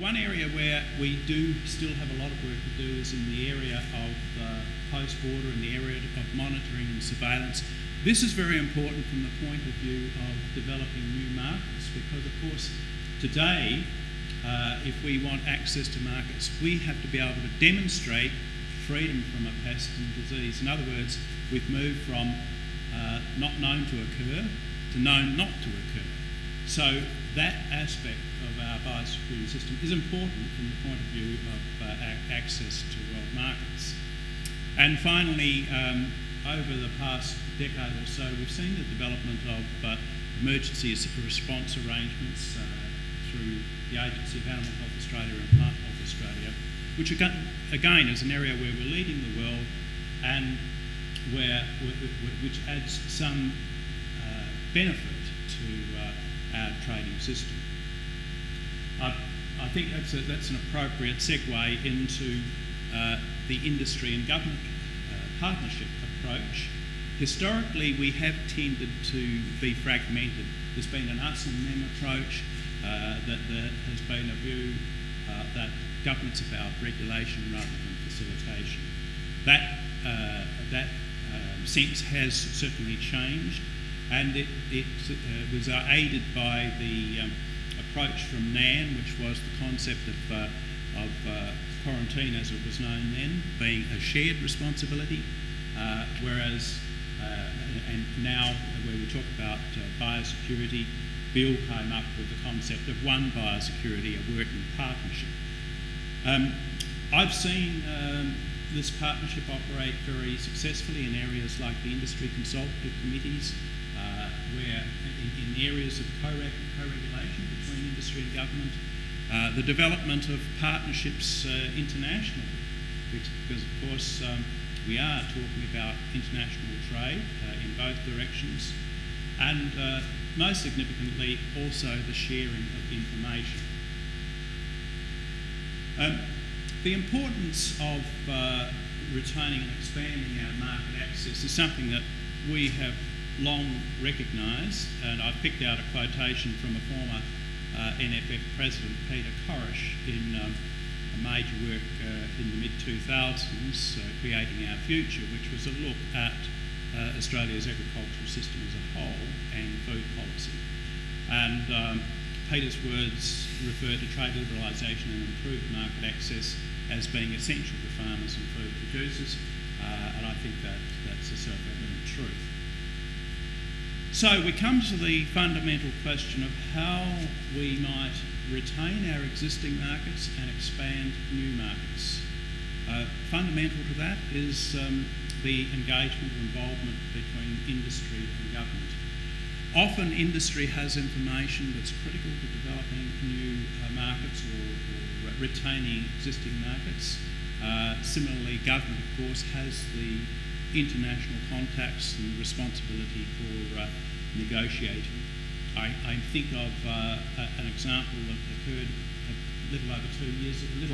One area where we do still have a lot of work to do is in the area of post-border, in the area of monitoring and surveillance. This is very important from the point of view of developing new markets, because of course today, if we want access to markets, we have to be able to demonstrate freedom from a pest and disease. In other words, we've moved from not known to occur to known not to occur. So that aspect of our biosecurity system is important from the point of view of access to world markets. And finally, over the past decade or so, we've seen the development of emergency response arrangements through the Agency of Animal Health Australia and Plant Health Australia, which again is an area where we're leading the world and which adds some benefit to our trading system. I think that's an appropriate segue into the industry and government partnership approach. Historically, we have tended to be fragmented. There's been an us and them approach, that there has been a view that government's about regulation rather than facilitation. That sense has certainly changed, and it was aided by the approach from NAN, which was the concept of quarantine, as it was known then, being a shared responsibility, whereas and now where we talk about biosecurity, Bill came up with the concept of one biosecurity, a working partnership. I've seen this partnership operate very successfully in areas like the industry consultative committees, where in areas of co-regulation between industry and government, the development of partnerships internationally, because of course we are talking about international trade in both directions, and most significantly also the sharing of information. The importance of retaining and expanding our market access is something that we have long recognised, and I've picked out a quotation from a former NFF President, Peter Corish, in a major work in the mid-2000s, Creating Our Future, which was a look at Australia's agricultural system as a whole and food policy. And Peter's words refer to trade liberalisation and improved market access as being essential to farmers and food producers, and I think that's a self-evident truth. So we come to the fundamental question of how we might retain our existing markets and expand new markets. Fundamental to that is the engagement or involvement between industry and government. Often industry has information that's critical to developing new markets or retaining existing markets. Similarly, government, of course, has the international contacts and responsibility for negotiating. I think of an example that occurred a little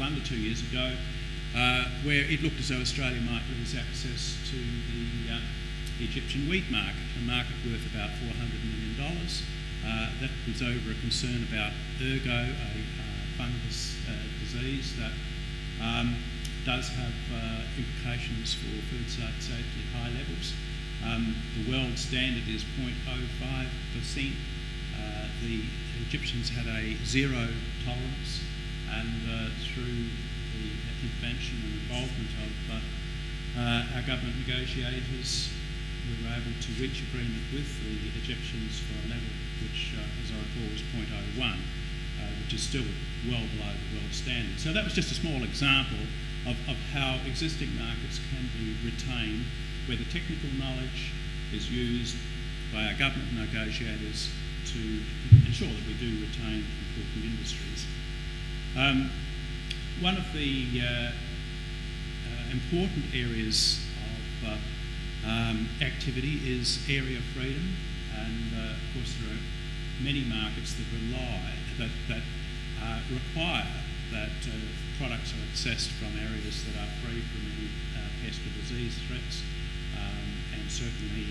under 2 years ago, where it looked as though Australia might lose access to the Egyptian wheat market, a market worth about $400 million. That was over a concern about ergo, a fungus disease that does have implications for food safety at high levels. The world standard is 0.05%. The Egyptians had a zero tolerance, and through the intervention and involvement of our government negotiators, we were able to reach agreement with the Egyptians for a level which, as I recall, was 0.01, which is still well below the world standard. So that was just a small example of how existing markets can be retained, where the technical knowledge is used by our government negotiators to ensure that we do retain important industries. One of the important areas of activity is area freedom, and of course there are many markets that require that products are accessed from areas that are free from any pest or disease threats, and certainly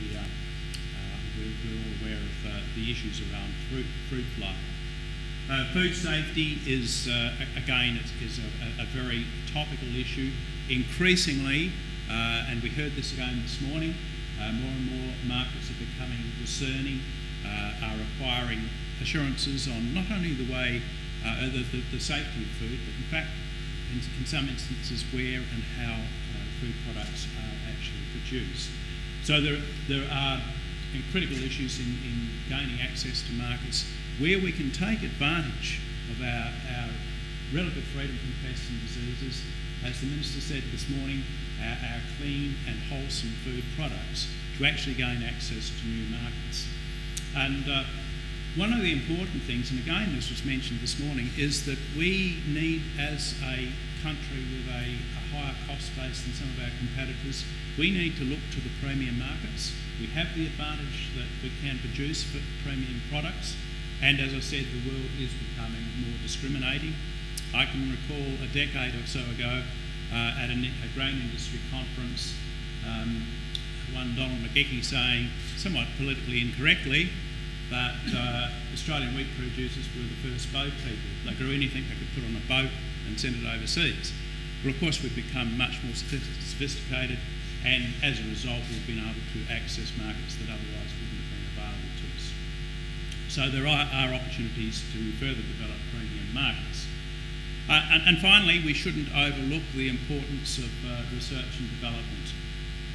we're all aware of the issues around fruit fly. Food safety is, again, is a very topical issue. Increasingly, and we heard this again this morning, more and more markets are becoming discerning, are requiring assurances on not only the way, the safety of food, but in fact, in some instances, where and how food products are actually produced. So there are critical issues in gaining access to markets where we can take advantage of our relative freedom from pests and diseases, as the Minister said this morning, our clean and wholesome food products, to actually gain access to new markets. And one of the important things, and again this was mentioned this morning, is that we need, as a country with a higher cost base than some of our competitors, we need to look to the premium markets. We have the advantage that we can produce premium products, and as I said, the world is becoming more discriminating. I can recall a decade or so ago at a grain industry conference, one Donald McGeechy saying, somewhat politically incorrectly, that Australian wheat producers were the first boat people. They grew anything they could put on a boat and send it overseas. Well, of course, we've become much more sophisticated, and as a result, we've been able to access markets that otherwise wouldn't have been available to us. So there are opportunities to further develop premium markets. And finally, we shouldn't overlook the importance of research and development.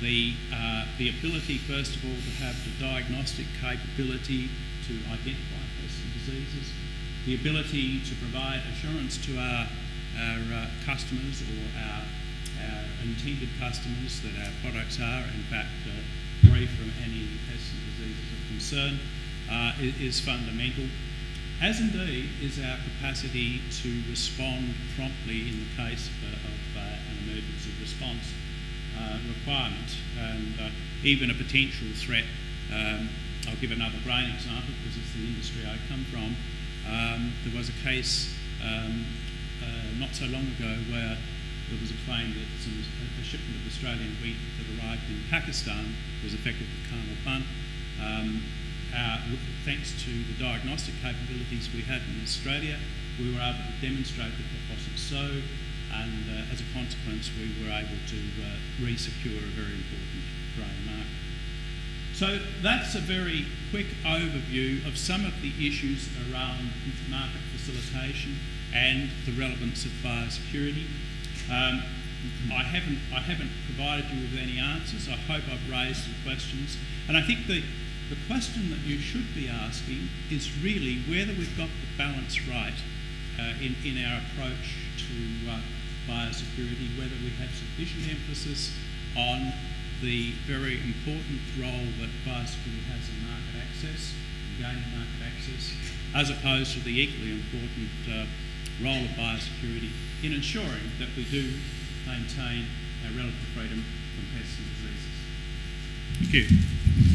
The ability, first of all, to have the diagnostic capability to identify pests and diseases, the ability to provide assurance to our customers or our intended customers that our products are, in fact, free from any pests and diseases of concern, is fundamental, as indeed is our capacity to respond promptly in the case of an emergency response requirement, and even a potential threat. I'll give another grain example because it's the industry I come from. There was a case not so long ago where there was a claim that a shipment of Australian wheat that arrived in Pakistan was affected with carnal bun. Thanks to the diagnostic capabilities we had in Australia, we were able to demonstrate that that wasn't so, and as a consequence we were able to re-secure a very important grain market. So that's a very quick overview of some of the issues around market facilitation and the relevance of biosecurity. I haven't provided you with any answers. I hope I've raised some questions, and I think the question that you should be asking is really whether we've got the balance right in our approach to biosecurity, whether we have sufficient emphasis on the very important role that biosecurity has in market access, in gaining market access, as opposed to the equally important role of biosecurity in ensuring that we do maintain our relative freedom from pests and diseases. Thank you.